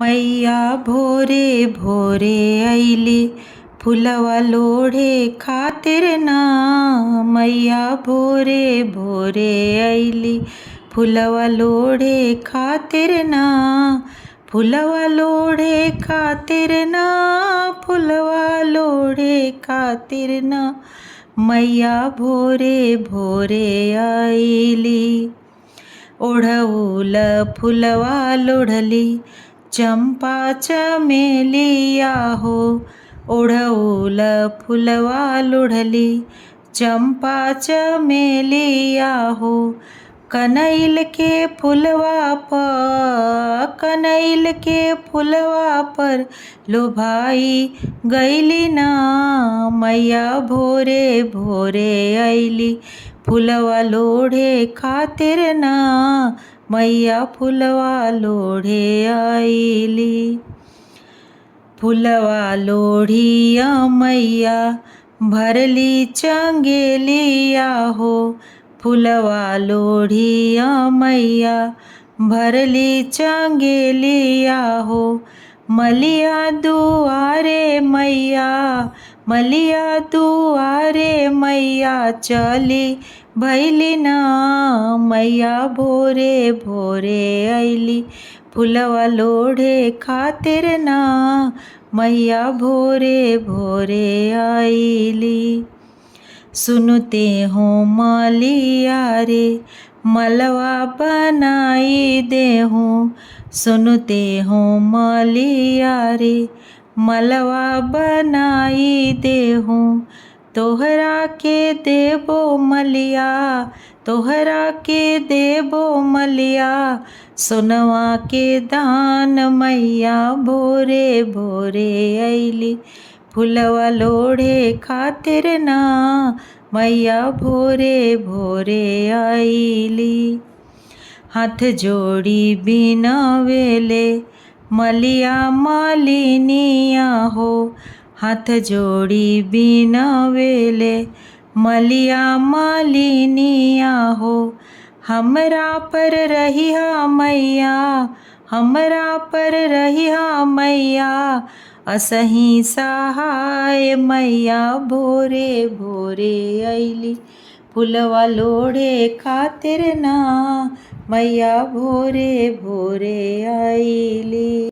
मैया भोरे भोरे आईली फुलवा लोढ़े खातिर ना। मैया भोरे भोरे आईली फुलवा लोढ़े खातिर ना। फुलवा लोढ़े खातिर ना, फुलवा लोढ़े खातिर ना। मैया भोरे भोरे आईली ओढ़ौल फुलवा लोढ़ली चंपा चमेलिया हो। ओढ़ौल फुलवा लोढ़ली चंपा चमेलिया हो। कनैल के फुलवा पर लोभाई गईली ना। मैया भोरे भोरे आईली फुलवा लोढ़े खातिर ना। मैया फुलवा लोढ़े आईली फुलवा लोढ़िया मैया भरली चंगेलिया हो। फुलवा लोढ़िया मैया भरली चंगेलिया हो। मलिया दुआरे मैया, मलिया दुआरे मैया चली भैली ना। मैया भोरे भोरे आईली फुलवा लोढ़े खातिर ना। मैया भोरे भोरे आईली सुनते हो मालिया रे मलवा बनाई दे हो। सुनते हो मालिया रे मलवा बनाई दे हो। तोहरा के देबो मलिया, तोहरा के देबो मलिया सोनवा के दान। मैया भोरे भोरे आईली फुलवा लोढ़े खातिर ना। मैया भोरे भोरे आईली हाथ जोड़ी बिनवेले मलिया मालिनिया हो। हाथ जोड़ी बिनवेले मलिया मालिनिया हो। हमरा पर रहिया मैया, हमरा पर रहिया मैया असही सहाय। मैया भोरे भोरे आईली फुलवा लोढ़े खातिर ना। मैया भोरे भोरे आईली।